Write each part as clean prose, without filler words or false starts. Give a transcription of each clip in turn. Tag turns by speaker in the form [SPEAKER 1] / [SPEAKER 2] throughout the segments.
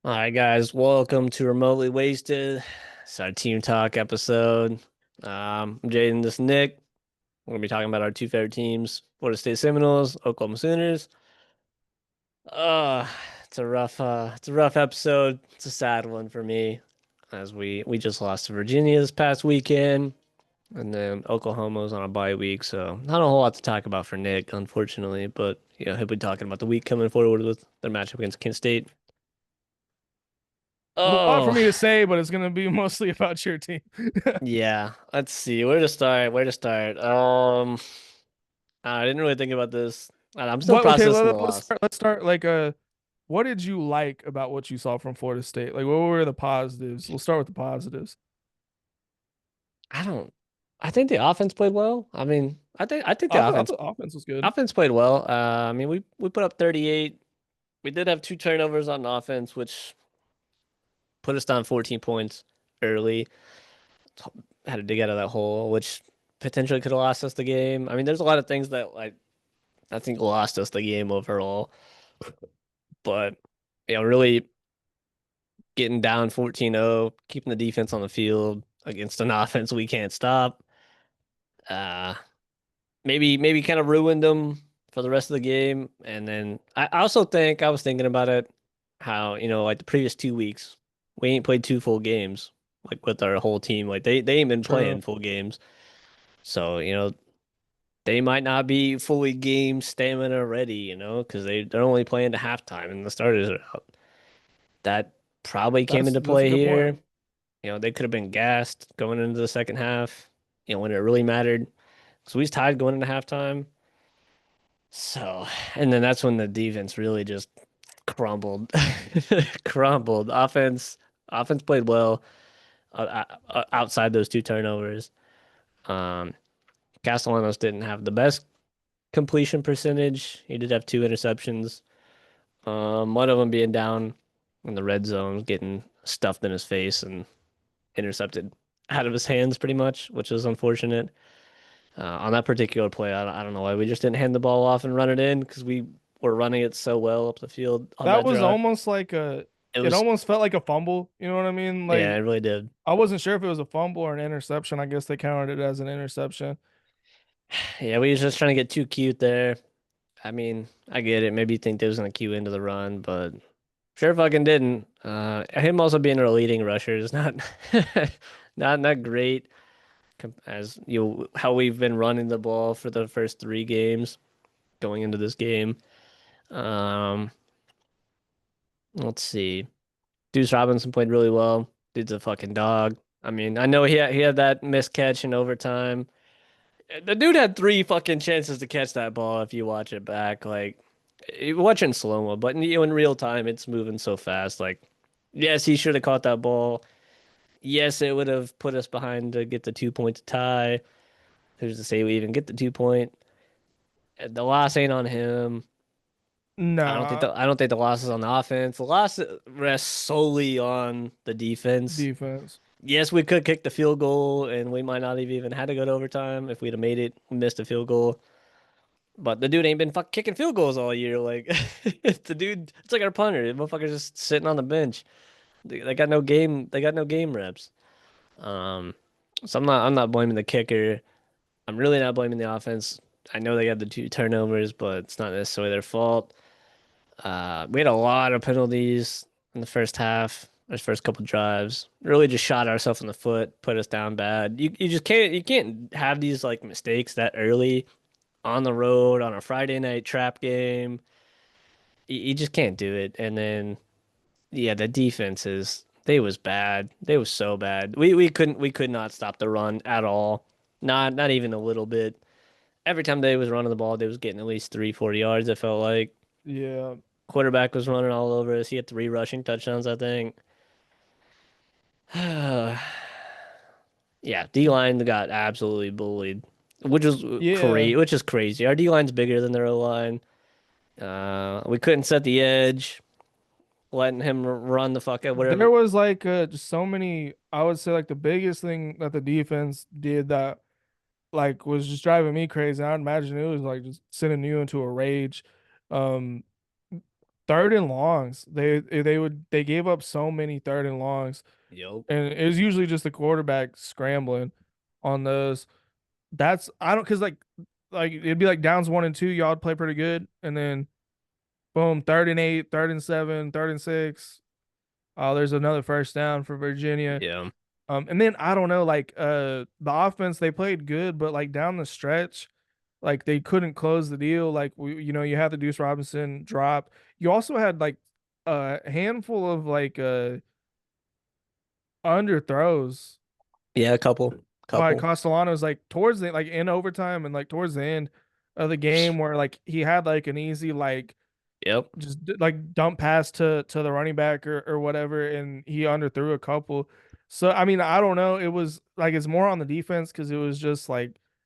[SPEAKER 1] All right, guys, welcome to Remotely Wasted. It's our team talk episode. I'm Jaden, this is Nick. We're gonna be talking about our two favorite teams, Florida State Seminoles, Oklahoma Sooners. Uh, it's a rough episode. It's a sad one for me, as we just lost to Virginia this past weekend, and then Oklahoma's on a bye week, so not a whole lot to talk about for Nick, unfortunately. But he'll be talking about the week coming forward with their matchup against Kent State.
[SPEAKER 2] There's a lot for
[SPEAKER 1] Oh.
[SPEAKER 2] me to say, but it's gonna be mostly about your team.
[SPEAKER 1] Yeah, let's see where to start. Where to start? I didn't really think about this. I'm still
[SPEAKER 2] What? Okay,
[SPEAKER 1] processing the
[SPEAKER 2] let's
[SPEAKER 1] loss.
[SPEAKER 2] start. Let's start. What did you like about what you saw from Florida State? Like, what were the positives? We'll start with the positives.
[SPEAKER 1] I don't. I think the offense played well. I think the
[SPEAKER 2] I
[SPEAKER 1] offense
[SPEAKER 2] thought offense was good.
[SPEAKER 1] offense played well. We put up 38. We did have two turnovers on offense, which put us down 14 points early. Had to dig out of that hole, which potentially could have lost us the game. I mean, there's a lot of things that I think lost us the game overall, but really getting down 14-0, keeping the defense on the field against an offense we can't stop. Uh maybe kind of ruined them for the rest of the game. And then I also think I was thinking about it, how, like the previous 2 weeks, we ain't played two full games like with our whole team. Like they ain't been
[SPEAKER 2] True.
[SPEAKER 1] playing full games. So, they might not be fully game stamina ready, because they're only playing to halftime and the starters are out. That probably came into
[SPEAKER 2] That's a
[SPEAKER 1] play
[SPEAKER 2] good
[SPEAKER 1] here.
[SPEAKER 2] point.
[SPEAKER 1] They could have been gassed going into the second half, when it really mattered. So we was tied going into halftime. So, and then that's when the defense really just crumbled. Crumbled. Offense played well outside those two turnovers. Um, Castellanos didn't have the best completion percentage. He did have two interceptions. One of them being down in the red zone, getting stuffed in his face and intercepted out of his hands pretty much, which is unfortunate. On that particular play, I don't know why we just didn't hand the ball off and run it in because we were running it so well up the field on
[SPEAKER 2] That
[SPEAKER 1] that
[SPEAKER 2] was
[SPEAKER 1] drive.
[SPEAKER 2] almost like a.
[SPEAKER 1] It
[SPEAKER 2] It
[SPEAKER 1] was,
[SPEAKER 2] almost felt like a fumble. You know what I mean?
[SPEAKER 1] yeah, it
[SPEAKER 2] Like,
[SPEAKER 1] really did.
[SPEAKER 2] I wasn't sure if it was a fumble or an interception. I guess they counted it as an interception.
[SPEAKER 1] Yeah, we was just trying to get too cute there. I mean, I get it. Maybe you think they was gonna cue into the run, but sure fucking didn't. Him also being our leading rusher is not not great as how we've been running the ball for the first three games going into this game. Um, let's see. Deuce Robinson played really well. Dude's a fucking dog. I mean, I know he had that missed catch in overtime. The dude had three fucking chances to catch that ball if you watch it back. Like, you watch it in slow-mo, but in real time, it's moving so fast. Like, yes, he should have caught that ball. Yes, it would have put us behind to get the 2 point to tie. Who's to say we even get the 2 point? The loss ain't on him.
[SPEAKER 2] Nah,
[SPEAKER 1] I don't think the loss is on the offense. The loss rests solely on the defense.
[SPEAKER 2] defense.
[SPEAKER 1] Yes, we could kick the field goal, and we might not have even had to go to overtime if we'd have made it, missed a field goal. But the dude ain't been fuck kicking field goals all year. Like the dude, it's like our punter. The motherfucker's just sitting on the bench. They got no game. They got no game reps. Um, so I'm not blaming the kicker. I'm really not blaming the offense. I know they got the two turnovers, but it's not necessarily their fault. We had a lot of penalties in the first half, those first couple drives. Really just shot ourselves in the foot, put us down bad. You just can't have these like mistakes that early on the road on a Friday night trap game. You just can't do it. And then yeah, the defenses, they was bad. They was so bad. We could not stop the run at all. Not even a little bit. Every time they was running the ball, they was getting at least 3-4 yards, it felt like.
[SPEAKER 2] Yeah,
[SPEAKER 1] Quarterback was running all over us. He had three rushing touchdowns, I think. Yeah, D line got absolutely bullied, which was
[SPEAKER 2] yeah.
[SPEAKER 1] crazy. Which is crazy. Our D line's bigger than their O line. We couldn't set the edge, letting him run the fuck out
[SPEAKER 2] There
[SPEAKER 1] whatever.
[SPEAKER 2] was like just so many. I would say like the biggest thing that the defense did that like was just driving me crazy. I'd imagine it was like just sending you into a rage. Um, third and longs. They gave up so many third and longs,
[SPEAKER 1] Yup.
[SPEAKER 2] and it was usually just the quarterback scrambling on those. That's I don't because like it'd be like downs 1 and 2, y'all would play pretty good, and then boom, 3rd and 8, 3rd and 7, 3rd and 6. Oh, there's another first down for Virginia.
[SPEAKER 1] Yeah.
[SPEAKER 2] And then I don't know, like the offense they played good, but like down the stretch, like they couldn't close the deal. Like you had the Deuce Robinson drop. You also had like a handful of like underthrows
[SPEAKER 1] Yeah, a couple.
[SPEAKER 2] by
[SPEAKER 1] Couple.
[SPEAKER 2] Castellanos, like towards the like in overtime and like towards the end of the game, where like he had like an easy like
[SPEAKER 1] Yep.
[SPEAKER 2] just like dump pass to the running back or whatever, and he underthrew a couple. So I mean, I don't know. It was like it's more on the defense because it was just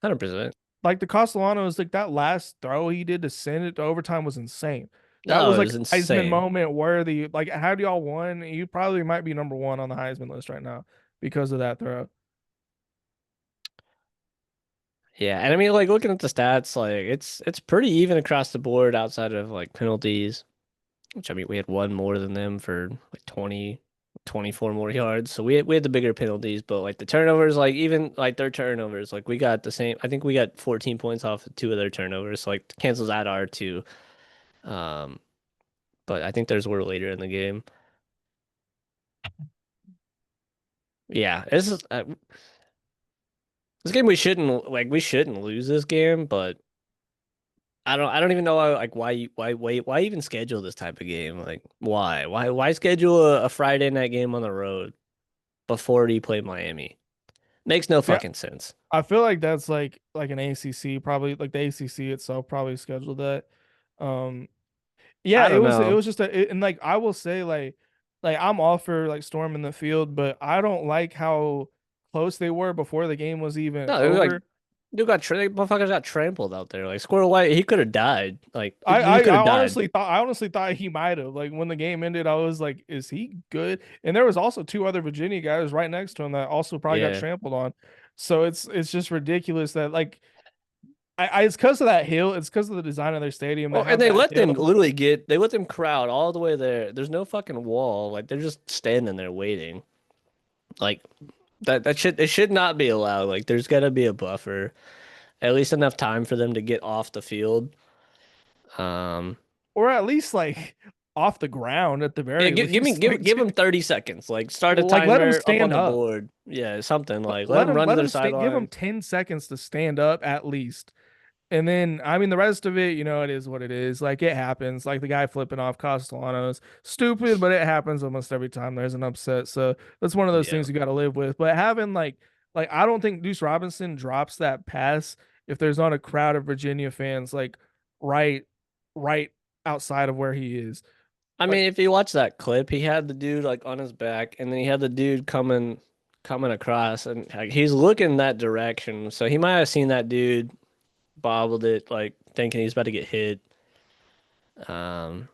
[SPEAKER 1] 100%.
[SPEAKER 2] like the Castellanos, like that last throw he did to send it to overtime was insane. That
[SPEAKER 1] No,
[SPEAKER 2] was
[SPEAKER 1] it
[SPEAKER 2] like
[SPEAKER 1] was
[SPEAKER 2] Heisman
[SPEAKER 1] insane.
[SPEAKER 2] moment worthy. Like, had y'all won, you probably might be number one on the Heisman list right now because of that throw.
[SPEAKER 1] Yeah, and I mean, like looking at the stats, like it's pretty even across the board outside of like penalties, which I mean we had one more than them for like 24 more yards. So we had the bigger penalties, but like the turnovers, like even like their turnovers, like we got the same. I think we got 14 points off of two of their turnovers, so like cancels out our two. Um, but I think theirs were later in the game. Yeah, this game we shouldn't lose this game, but I don't even know like why even schedule this type of game? Like why schedule a Friday night game on the road before you play Miami? Makes no
[SPEAKER 2] Yeah,
[SPEAKER 1] fucking sense.
[SPEAKER 2] I feel like that's like an ACC, probably like the ACC itself probably scheduled that. Um, yeah,
[SPEAKER 1] I
[SPEAKER 2] it
[SPEAKER 1] don't
[SPEAKER 2] was it
[SPEAKER 1] know.
[SPEAKER 2] was just and like I will say like I'm all for like storming the field, but I don't like how close they were before the game was even
[SPEAKER 1] No, it was like
[SPEAKER 2] over.
[SPEAKER 1] motherfuckers got trampled out there. Like Squirrel White, he could have died. Like
[SPEAKER 2] I,
[SPEAKER 1] he
[SPEAKER 2] I
[SPEAKER 1] could
[SPEAKER 2] I
[SPEAKER 1] have died.
[SPEAKER 2] honestly thought he might have. Like when the game ended, I was like, is he good? And there was also two other Virginia guys right next to him that also probably got
[SPEAKER 1] Yeah.
[SPEAKER 2] trampled on. So it's just ridiculous that like it's because of that hill. It's because of the design of their stadium
[SPEAKER 1] Oh,
[SPEAKER 2] that
[SPEAKER 1] and
[SPEAKER 2] have
[SPEAKER 1] they
[SPEAKER 2] that
[SPEAKER 1] let them
[SPEAKER 2] hill.
[SPEAKER 1] literally they let them crowd all the way there. There's no fucking wall. Like they're just standing there waiting. Like it should not be allowed. Like there's gotta be a buffer. At least enough time for them to get off the field. Um,
[SPEAKER 2] Or at least like off the ground at the
[SPEAKER 1] yeah,
[SPEAKER 2] very least.
[SPEAKER 1] give them 30 seconds. Like start a
[SPEAKER 2] Like let them
[SPEAKER 1] timer up on
[SPEAKER 2] stand
[SPEAKER 1] the
[SPEAKER 2] up.
[SPEAKER 1] board. Yeah, something like let them run to
[SPEAKER 2] Let
[SPEAKER 1] their
[SPEAKER 2] them stay. Give them
[SPEAKER 1] sideline.
[SPEAKER 2] 10 seconds to stand up at least. And then, I mean, the rest of it, it is what it is. Like, it happens. Like, the guy flipping off Castellanos. Stupid, but it happens almost every time there's an upset. So, that's one of those
[SPEAKER 1] Yeah.
[SPEAKER 2] things you got to live with. But having, I don't think Deuce Robinson drops that pass if there's not a crowd of Virginia fans, like, right, right outside of where he is.
[SPEAKER 1] I
[SPEAKER 2] Like,
[SPEAKER 1] mean, if you watch that clip, he had the dude like on his back, and then he had the dude coming across, and like, he's looking that direction. So he might have seen that dude, bobbled it, like thinking he's about to get hit. Um,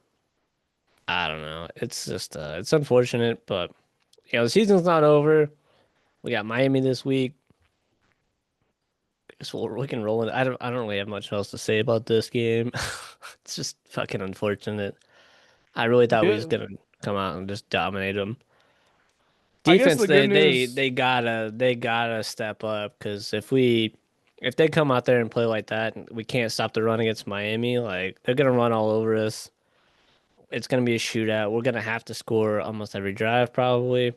[SPEAKER 1] I don't know. It's just it's unfortunate, but the season's not over. We got Miami this week. So we can roll it. I don't really have much else to say about this game. It's just fucking unfortunate. I really thought we was
[SPEAKER 2] yeah,
[SPEAKER 1] gonna come out and just dominate them.
[SPEAKER 2] I guess
[SPEAKER 1] Defense,
[SPEAKER 2] the good news,
[SPEAKER 1] they gotta step up because if they come out there and play like that, and we can't stop the run against Miami. Like they're gonna run all over us. It's gonna be a shootout. We're gonna have to score almost every drive probably.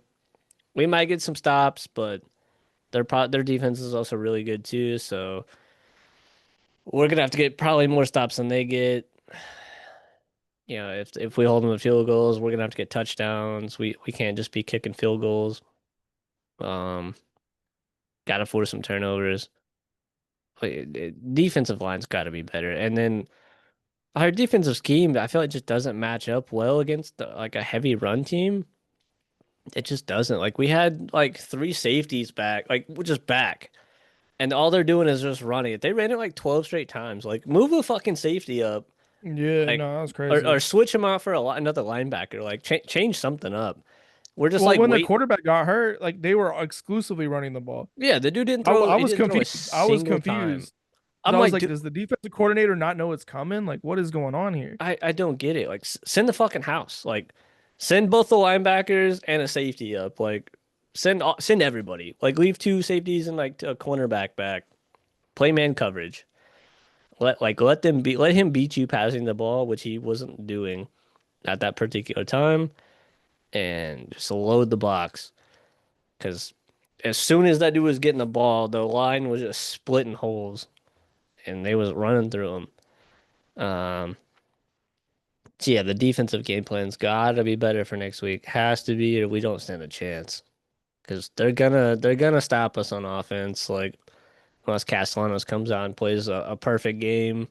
[SPEAKER 1] We might get some stops, but their defense is also really good too. So we're gonna have to get probably more stops than they get. If we hold them to field goals, we're gonna have to get touchdowns. We can't just be kicking field goals. Um, Gotta force some turnovers. Defensive line's got to be better, and then our defensive scheme, I feel like just doesn't match up well against like a heavy run team. It just doesn't. Like we had like three safeties back, like we're just back, and all they're doing is just running it. They ran it like 12 straight times. Like move a fucking safety up,
[SPEAKER 2] yeah,
[SPEAKER 1] like
[SPEAKER 2] no, that was
[SPEAKER 1] or
[SPEAKER 2] crazy.
[SPEAKER 1] switch him out for another linebacker. Like change something up. We're just
[SPEAKER 2] Well,
[SPEAKER 1] like
[SPEAKER 2] when the
[SPEAKER 1] wait.
[SPEAKER 2] quarterback got hurt, like they were exclusively running the ball.
[SPEAKER 1] Yeah, the dude didn't
[SPEAKER 2] I
[SPEAKER 1] throw. He
[SPEAKER 2] was
[SPEAKER 1] didn't throw a
[SPEAKER 2] confused. I was
[SPEAKER 1] single time.
[SPEAKER 2] confused. Because
[SPEAKER 1] I'm
[SPEAKER 2] I was
[SPEAKER 1] like,
[SPEAKER 2] like,
[SPEAKER 1] dude,
[SPEAKER 2] does the defensive coordinator not know what's coming? Like, what is going on here?
[SPEAKER 1] I don't get it. Like, send the fucking house. Like, send both the linebackers and a safety up. Like, send everybody. Like, leave two safeties and like a cornerback back. Play man coverage. Let him beat you passing the ball, which he wasn't doing at that particular time, and just load the box. Because as soon as that dude was getting the ball, the line was just splitting holes, and they was running through them. So yeah, the defensive game plan's gotta be better for next week. Has to be, or we don't stand a chance. Because they're gonna stop us on offense. Like unless Castellanos comes out and plays a perfect game,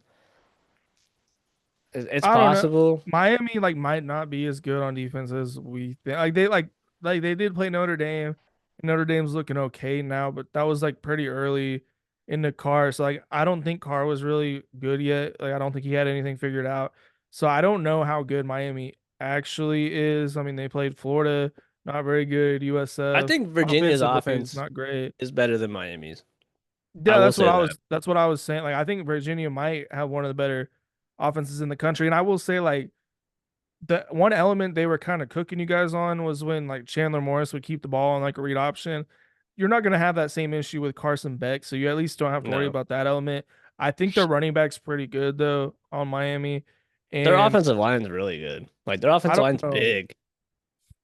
[SPEAKER 1] it's
[SPEAKER 2] I don't know.
[SPEAKER 1] possible.
[SPEAKER 2] Miami like might not be as good on defense as we think. Like they did play Notre Dame. Notre Dame's looking okay now, but that was like pretty early in the car. So like I don't think Carr was really good yet. Like I don't think he had anything figured out. So I don't know how good Miami actually is. I mean, they played Florida, not very good.
[SPEAKER 1] I
[SPEAKER 2] USF
[SPEAKER 1] think Virginia's
[SPEAKER 2] offensively is
[SPEAKER 1] offense
[SPEAKER 2] not great.
[SPEAKER 1] is better than Miami's. I
[SPEAKER 2] Yeah,
[SPEAKER 1] will say that.
[SPEAKER 2] that's what I was saying. Like I think Virginia might have one of the better offenses in the country. And I will say like the one element they were kind of cooking you guys on was when like Chandler Morris would keep the ball on like a read option. You're not going to have that same issue with Carson Beck, so you at least don't have to worry
[SPEAKER 1] No,
[SPEAKER 2] about that element. I think their running back's pretty good though on Miami,
[SPEAKER 1] their
[SPEAKER 2] and
[SPEAKER 1] offensive line's really good. Like their
[SPEAKER 2] I
[SPEAKER 1] offensive
[SPEAKER 2] don't
[SPEAKER 1] line's
[SPEAKER 2] know.
[SPEAKER 1] big.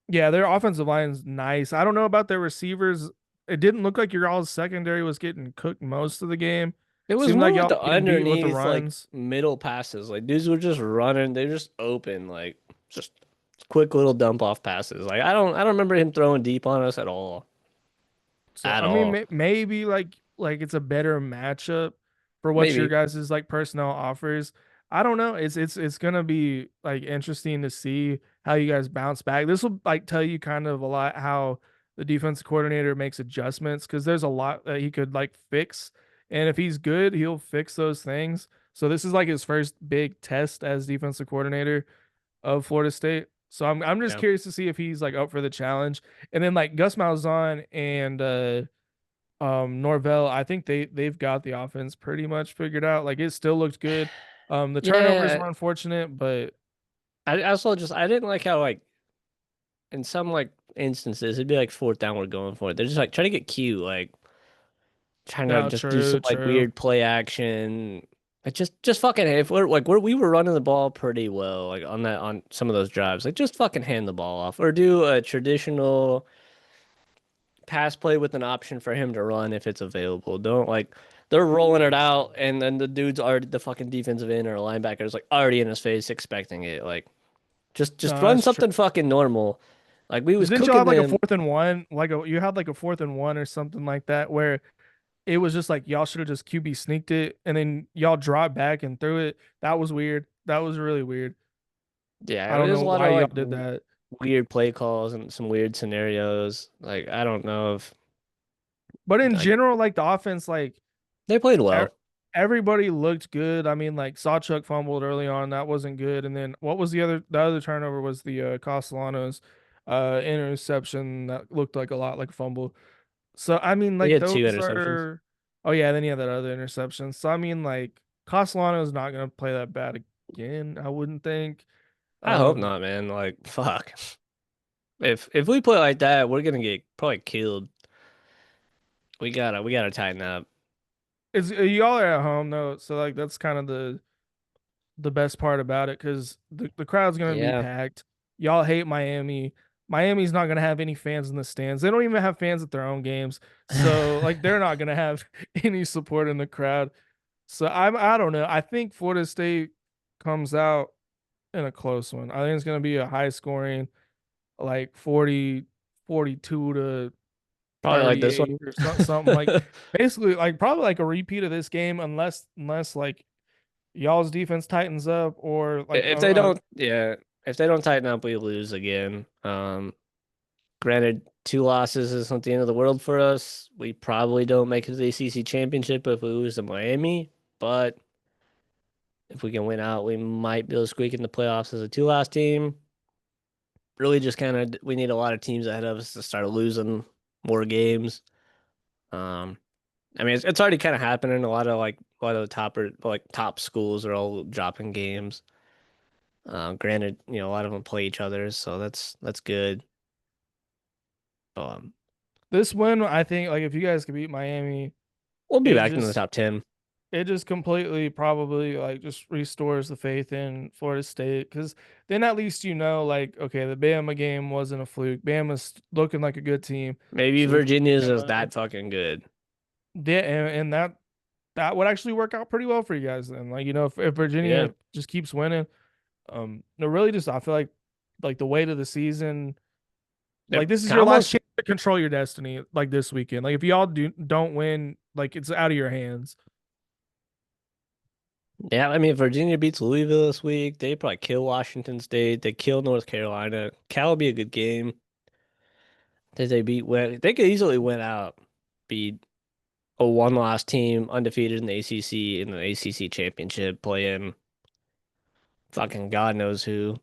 [SPEAKER 2] Yeah, their offensive line's nice. I don't know about their receivers. It didn't look like your all's secondary was getting cooked most of the game.
[SPEAKER 1] It was
[SPEAKER 2] Seemed
[SPEAKER 1] more
[SPEAKER 2] like
[SPEAKER 1] like
[SPEAKER 2] y'all
[SPEAKER 1] the
[SPEAKER 2] were getting beat with the
[SPEAKER 1] underneath, like
[SPEAKER 2] runs.
[SPEAKER 1] middle passes. Like dudes were just running. They're just open, like just quick little dump off passes. Like I don't remember him throwing deep on us at all.
[SPEAKER 2] So
[SPEAKER 1] At
[SPEAKER 2] I mean,
[SPEAKER 1] all.
[SPEAKER 2] maybe like it's a better matchup for what your
[SPEAKER 1] Maybe.
[SPEAKER 2] guys' like personnel offers. I don't know. It's gonna be like interesting to see how you guys bounce back. This will like tell you kind of a lot how the defense coordinator makes adjustments because there's a lot that he could like fix, and if he's good, he'll fix those things. So this is like his first big test as defensive coordinator of Florida State. So I'm just
[SPEAKER 1] Yeah.
[SPEAKER 2] curious to see if he's like up for the challenge. And then like Gus Malzahn and Norvell, I think they've got the offense pretty much figured out. Like it still looked good. The turnovers
[SPEAKER 1] Yeah.
[SPEAKER 2] were unfortunate, but
[SPEAKER 1] I also just I didn't like how like in some like instances it'd be like fourth down we're going for it. They're just like trying to get cute, like trying to
[SPEAKER 2] no,
[SPEAKER 1] just do some
[SPEAKER 2] true,
[SPEAKER 1] like
[SPEAKER 2] true.
[SPEAKER 1] weird play action. Like just fucking if we were running the ball pretty well like on some of those drives. Like just fucking hand the ball off or do a traditional pass play with an option for him to run if it's available. Don't like they're rolling it out and then the dude's already the fucking defensive end or linebacker's like already in his face expecting it. Like just
[SPEAKER 2] No,
[SPEAKER 1] run
[SPEAKER 2] that's true.
[SPEAKER 1] something fucking normal. Like we was
[SPEAKER 2] Because didn't y'all
[SPEAKER 1] cooking
[SPEAKER 2] have like a
[SPEAKER 1] them.
[SPEAKER 2] fourth and one? You had like a fourth and one or something like that where it was just like y'all should have just QB sneaked it and then y'all dropped back and threw it. That was weird. That was really weird.
[SPEAKER 1] Yeah,
[SPEAKER 2] I don't
[SPEAKER 1] there's
[SPEAKER 2] know
[SPEAKER 1] a lot
[SPEAKER 2] why
[SPEAKER 1] of
[SPEAKER 2] y'all
[SPEAKER 1] like
[SPEAKER 2] did that.
[SPEAKER 1] weird play calls and some weird scenarios. Like I don't know if
[SPEAKER 2] But in
[SPEAKER 1] like
[SPEAKER 2] general, like the offense, like
[SPEAKER 1] they played
[SPEAKER 2] e-
[SPEAKER 1] well.
[SPEAKER 2] everybody looked good. I mean, like Sawchuk fumbled early on, that wasn't good. And then what was the other turnover was the Castellanos interception that looked like a lot like a fumble. So I mean,
[SPEAKER 1] He
[SPEAKER 2] like
[SPEAKER 1] had two
[SPEAKER 2] those
[SPEAKER 1] interceptions.
[SPEAKER 2] are oh yeah, then you had that other interception. So I mean, like Castellanos not gonna play that bad again, I wouldn't think.
[SPEAKER 1] I hope
[SPEAKER 2] Um,
[SPEAKER 1] not, man. Like fuck. If we play like that, we're gonna get probably killed. We gotta tighten up.
[SPEAKER 2] it's y'all are at home though, so like that's kind of the best part about it because the crowd's gonna be
[SPEAKER 1] Yeah.
[SPEAKER 2] packed. Y'all hate Miami. Miami's not gonna have any fans in the stands. They don't even have fans at their own games. So like they're not gonna have any support in the crowd. So I don't know. I think Florida State comes out in a close one. I think it's gonna be a high scoring like 42 to
[SPEAKER 1] Probably like this
[SPEAKER 2] 38
[SPEAKER 1] one.
[SPEAKER 2] or something like basically like probably like a repeat of this game unless like y'all's defense tightens up or like
[SPEAKER 1] If they don't, yeah, if they don't tighten up, we lose again. Granted, two losses isn't the end of the world for us. We probably don't make it to the ACC championship if we lose to Miami, but if we can win out, we might be able to squeak in the playoffs as a two-loss team. Really, just kind of we need a lot of teams ahead of us to start losing more games. Um, I mean, it's already kind of happening. A a lot of the top schools are all dropping games. Granted, a lot of them play each other, so that's good. Um,
[SPEAKER 2] This win, I think, like if you guys could beat Miami,
[SPEAKER 1] we'll be
[SPEAKER 2] it
[SPEAKER 1] back in the
[SPEAKER 2] just
[SPEAKER 1] top 10.
[SPEAKER 2] it just completely probably like just restores the faith in Florida State because then at least like okay, the Bama game wasn't a fluke. Bama's looking like a good team,
[SPEAKER 1] Maybe
[SPEAKER 2] so we can beat
[SPEAKER 1] Virginia's just
[SPEAKER 2] Bama.
[SPEAKER 1] that fucking good.
[SPEAKER 2] Yeah, and that would actually work out pretty well for you guys then. Like if
[SPEAKER 1] Yeah.
[SPEAKER 2] Virginia just keeps winning, no, really just I feel like the weight of the season, like
[SPEAKER 1] Yep.
[SPEAKER 2] this is
[SPEAKER 1] Can
[SPEAKER 2] your last
[SPEAKER 1] almost
[SPEAKER 2] chance to control your destiny. Like this weekend, like if y'all don't win, like it's out of your hands.
[SPEAKER 1] Yeah, I mean, if Virginia beats Louisville this week, they probably kill Washington State. They kill North Carolina. Cal will be a good game. They could easily win out, beat a one-loss team, undefeated in the ACC in the ACC championship, playing fucking God knows who.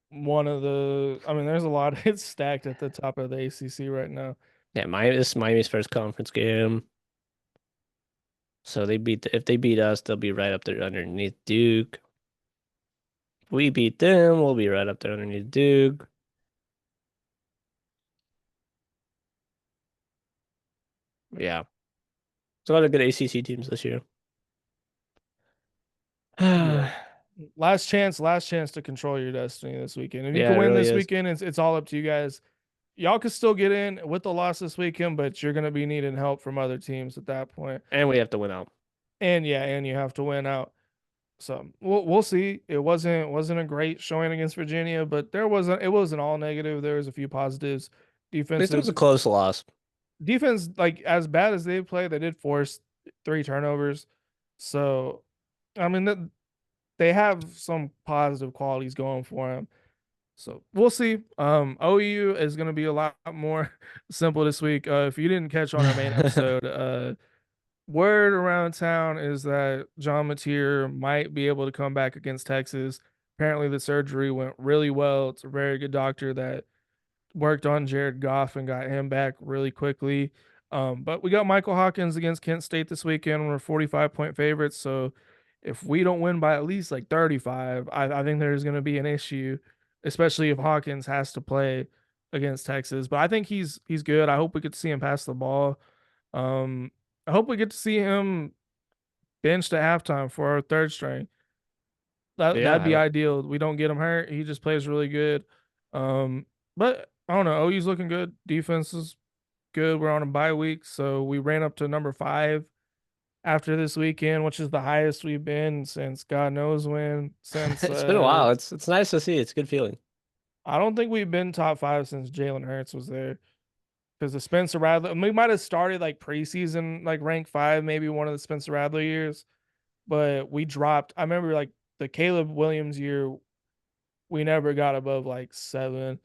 [SPEAKER 2] One of the, I mean, there's a lot. It's stacked at the top of the ACC right now.
[SPEAKER 1] Yeah, this is Miami's first conference game. So if they beat us, they'll be right up there underneath Duke. If we beat them, we'll be right up there underneath Duke. Yeah. There's a lot of good ACC teams this year.
[SPEAKER 2] Yeah.
[SPEAKER 1] Yeah,
[SPEAKER 2] Last chance to control your destiny this weekend. If you
[SPEAKER 1] it
[SPEAKER 2] can win
[SPEAKER 1] really
[SPEAKER 2] this
[SPEAKER 1] is.
[SPEAKER 2] weekend, it's all up to you guys. Y'all could still get in with the loss this weekend, but you're gonna be needing help from other teams at that point.
[SPEAKER 1] And we have to win out.
[SPEAKER 2] And yeah, and you have to win out. So we'll see. It wasn't a great showing against Virginia, but it wasn't all negative. There was a few positives.
[SPEAKER 1] At least it
[SPEAKER 2] Defensive
[SPEAKER 1] was a close loss.
[SPEAKER 2] defense, like as bad as they play, they did force 3 turnovers. So I mean they have some positive qualities going for them. So we'll see. OU is going to be a lot more simple this week. If you didn't catch on our main episode, word around town is that John Mateer might be able to come back against Texas. Apparently, the surgery went really well. It's a very good doctor that worked on Jared Goff and got him back really quickly. But we got Michael Hawkins against Kent State this weekend. We're 45-point favorites. So if we don't win by at least like 35, I think there's going to be an issue, especially if Hawkins has to play against Texas. But I think he's good. I hope we get to see him pass the ball. I hope we get to see him benched at halftime for our third string. That'd be
[SPEAKER 1] Yeah,
[SPEAKER 2] ideal. We don't get him hurt. He just plays really good. But I don't know. OU's looking good. Defense is good. We're on a bye week, so we ran up to number 5 after this weekend, which is the highest we've been since God knows when. Since
[SPEAKER 1] it's been a while. It's nice to see. It's a good feeling.
[SPEAKER 2] I don't think we've been top 5 since Jalen Hurts was there. Because the Spencer Rattler, we might have started like preseason, like rank 5, maybe one of the Spencer Rattler years, but we dropped. I remember like the Caleb Williams year, we never got above like 7,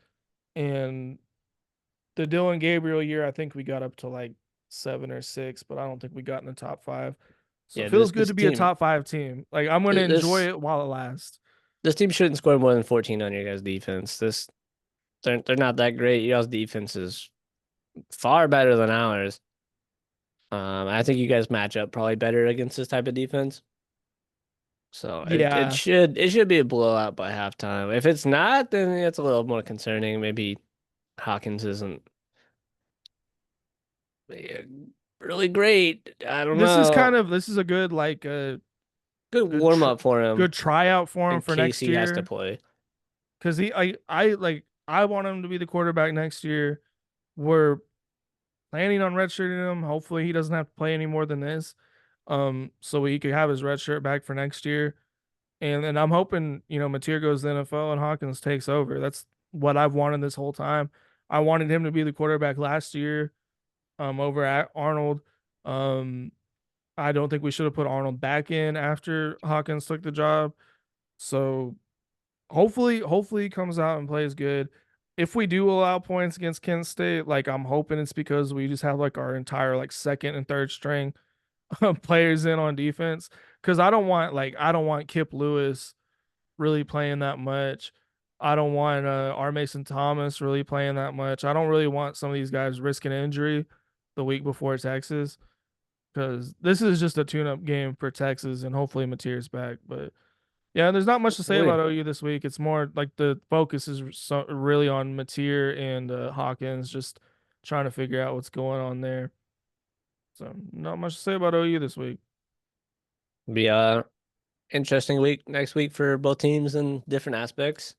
[SPEAKER 2] and the Dylan Gabriel year, I think we got up to like 7 or 6, but I don't think we got in the top 5. So
[SPEAKER 1] Yeah,
[SPEAKER 2] it feels good
[SPEAKER 1] this
[SPEAKER 2] to be a
[SPEAKER 1] team
[SPEAKER 2] top 5 team. Like I'm going to enjoy
[SPEAKER 1] this
[SPEAKER 2] it while it lasts.
[SPEAKER 1] this team shouldn't score more than 14 on your guys' defense. They're not that great. Y'all's defense is far better than ours. I think you guys match up probably better against this type of defense. So
[SPEAKER 2] Yeah,
[SPEAKER 1] it should be a blowout by halftime. If it's not, then it's a little more concerning. Maybe Hawkins isn't eh, really great. I don't know.
[SPEAKER 2] this is a good like
[SPEAKER 1] Good
[SPEAKER 2] good
[SPEAKER 1] warm up for him
[SPEAKER 2] good tryout for him
[SPEAKER 1] in
[SPEAKER 2] for
[SPEAKER 1] case
[SPEAKER 2] next
[SPEAKER 1] he has to
[SPEAKER 2] year.
[SPEAKER 1] play.
[SPEAKER 2] Because I want him to be the quarterback next year. We're planning on redshirting him. Hopefully he doesn't have to play any more than this. So he could have his red shirt back for next year. And I'm hoping, Mateer goes to the NFL and Hawkins takes over. That's what I've wanted this whole time. I wanted him to be the quarterback last year, over at Arnold. Um, I don't think we should have put Arnold back in after Hawkins took the job. So hopefully he comes out and plays good. If we do allow points against Kent State, like I'm hoping it's because we just have like our entire like second and third string players in on defense. Because I don't want Kip Lewis really playing that much. I don't want R. Mason Thomas really playing that much. I don't really want some of these guys risking injury the week before Texas. because this is just a tune-up game for Texas, and hopefully Mateer's back. But yeah, there's not much to say
[SPEAKER 1] Really?
[SPEAKER 2] about OU this week. It's more like the focus is really on Mateer and Hawkins, just trying to figure out what's going on there. So not much to say about OU this week.
[SPEAKER 1] Be a interesting week next week for both teams in different aspects.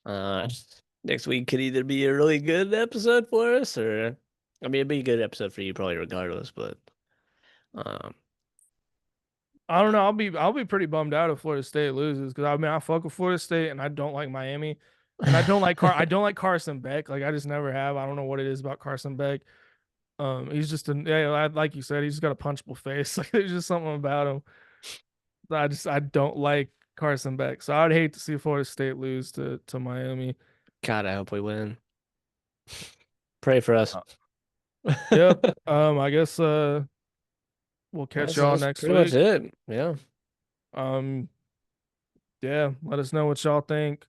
[SPEAKER 1] Uh, Next week could either be a really good episode for us, or I mean, it'd be a good episode for you probably regardless. But um,
[SPEAKER 2] I don't know. I'll be pretty bummed out if Florida State loses because I mean I fuck with Florida State and I don't like Miami, and I don't like Carson Beck. Like I just never have. I don't know what it is about Carson Beck. He's just like you said, he's just got a punchable face. Like there's just something about him. I don't like Carson Beck. So I'd hate to see Florida State lose to Miami.
[SPEAKER 1] God, I hope we win. Pray for us.
[SPEAKER 2] Uh, Yep. I guess we'll catch y'all
[SPEAKER 1] That's
[SPEAKER 2] next
[SPEAKER 1] pretty much
[SPEAKER 2] week.
[SPEAKER 1] it. Yeah.
[SPEAKER 2] Um, yeah, let us know what y'all think.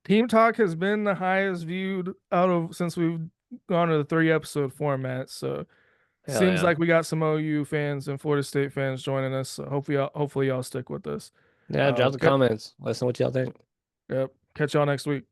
[SPEAKER 2] Team Talk has been the highest viewed out of since we've gone to the 3 episode format. So
[SPEAKER 1] Hell
[SPEAKER 2] seems
[SPEAKER 1] yeah.
[SPEAKER 2] like we got some OU fans and Florida State fans joining us. So hopefully y'all stick with us.
[SPEAKER 1] Yeah, drop the
[SPEAKER 2] Catch,
[SPEAKER 1] comments. Let us know what y'all think.
[SPEAKER 2] yep, catch y'all next week.